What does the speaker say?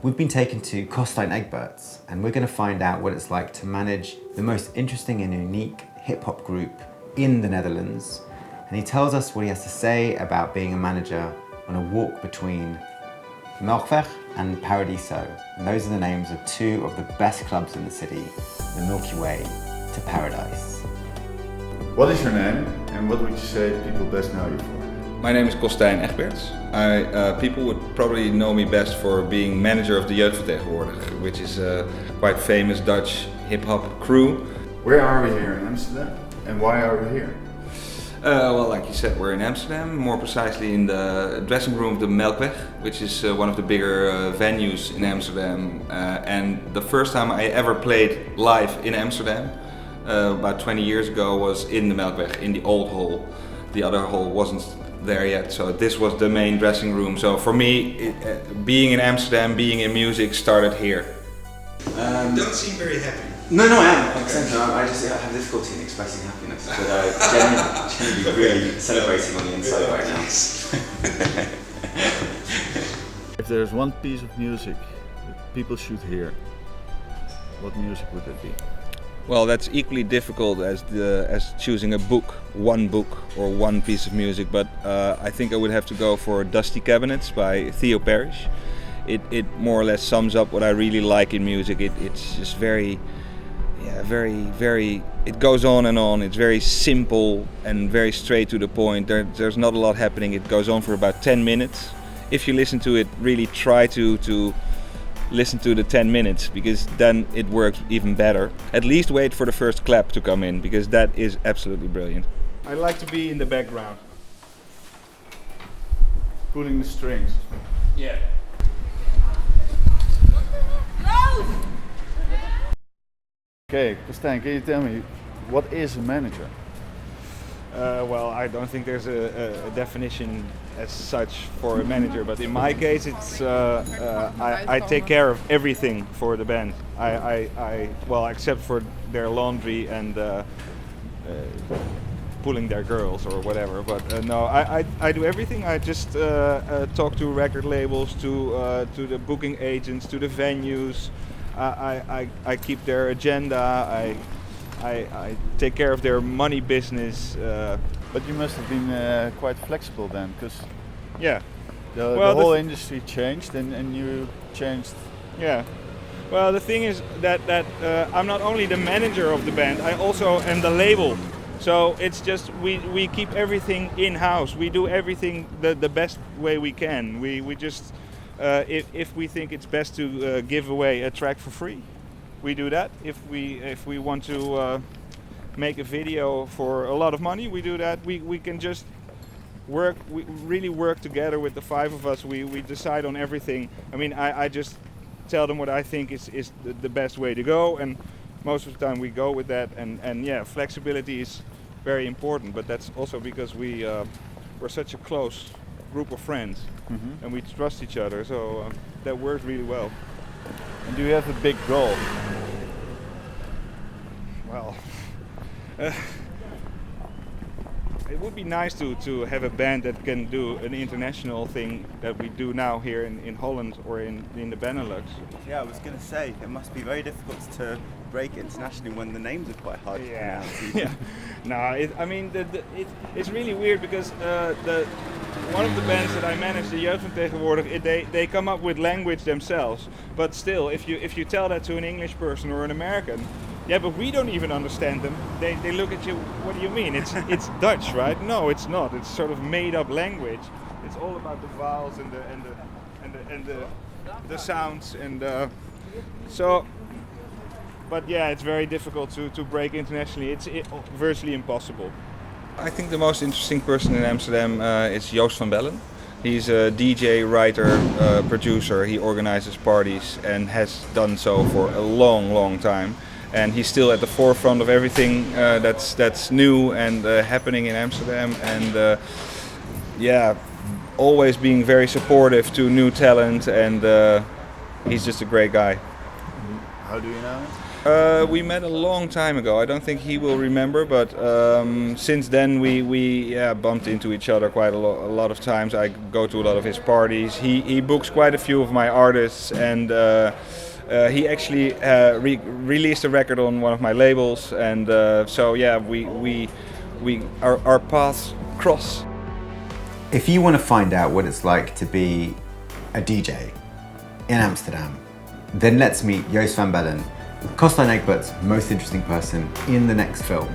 We've been taken to Kostijn Egberts, and we're going to find out what it's like to manage the most interesting and unique hip-hop group in the Netherlands. And he tells us what he has to say about being a manager on a walk between the Melkweg and Paradiso. And those are the names of two of the best clubs in the city, the Milky Way to Paradise. What is your name and what would you say people best know you for? My name is Kostijn Egberts. People would probably know me best for being manager of the Jeugdvertegenwoordiger, which is a quite famous Dutch hip-hop crew. Where are we here in Amsterdam and why are we here? Well, like you said, we're in Amsterdam, more precisely in the dressing room of the Melkweg, which is one of the bigger venues in Amsterdam. And the first time I ever played live in Amsterdam, about 20 years ago, was in the Melkweg, in the old hall. The other hall wasn't there yet, so this was the main dressing room. So for me, being in Amsterdam, being in music started here. You don't seem very happy. No, I am. I just have difficulty in expressing happiness, but I genuinely really celebrating on the inside right now. If there's one piece of music that people should hear, what music would that be? Well, that's equally difficult as choosing a book, one book or one piece of music, but I think I would have to go for Dusty Cabinets by Theo Parrish. It more or less sums up what I really like in music. It's just very, it goes on and on. It's very simple and very straight to the point. There's not a lot happening. It goes on for about 10 minutes. If you listen to it, really try to listen to the 10 minutes, because then it works even better. At least wait for the first clap to come in, because that is absolutely brilliant. I like to be in the background. Pulling the strings. Yeah. Okay, Kostijn, can you tell me, what is a manager? Well, I don't think there's a definition as such for a manager, but in my case, it's I take care of everything for the band. Well, except for their laundry and pulling their girls or whatever. But no, I do everything. I just talk to record labels, to the booking agents, to the venues. I keep their agenda. I take care of their money business. But you must have been quite flexible then, because Yeah. the whole industry changed and you changed. Yeah. Well, the thing is that I'm not only the manager of the band, I also am the label. So it's just we keep everything in-house. We do everything the best way we can. We just if we think it's best to give away a track for free, we do that. If we want to make a video for a lot of money, we do that. We can just work. We really work together with the five of us. We decide on everything. I mean, I just tell them what I think is the best way to go, and most of the time we go with that. And yeah, flexibility is very important, but that's also because we're such a close group of friends, and we trust each other, so that works really well. And do you have a big goal? Well, it would be nice to have a band that can do an international thing that we do now here in Holland or in the Benelux. Yeah, I was going to say, it must be very difficult to break internationally when the names are quite hard to pronounce. Yeah. No, I mean, it's really weird because one of the bands that I manage, the Jeugdvertegenwoordiger, they come up with language themselves. But still, if you tell that to an English person or an American, yeah, but we don't even understand them. They look at you. What do you mean? It's Dutch, right? No, it's not. It's sort of made up language. It's all about the vowels and the sounds and so. But yeah, it's very difficult to break internationally. It's virtually impossible. I think the most interesting person in Amsterdam is Joost van Bellen. He's a DJ, writer, producer. He organizes parties and has done so for a long time. And he's still at the forefront of everything that's new and happening in Amsterdam. And yeah, always being very supportive to new talent. And he's just a great guy. How do you know him? We met a long time ago. I don't think he will remember, but since then we bumped into each other quite a lot of times. I go to a lot of his parties. He books quite a few of my artists, and he actually released a record on one of my labels. And so yeah, our paths cross. If you want to find out what it's like to be a DJ in Amsterdam, then let's meet Joost van Bellen, Kostijn Egbert's most interesting person, in the next film.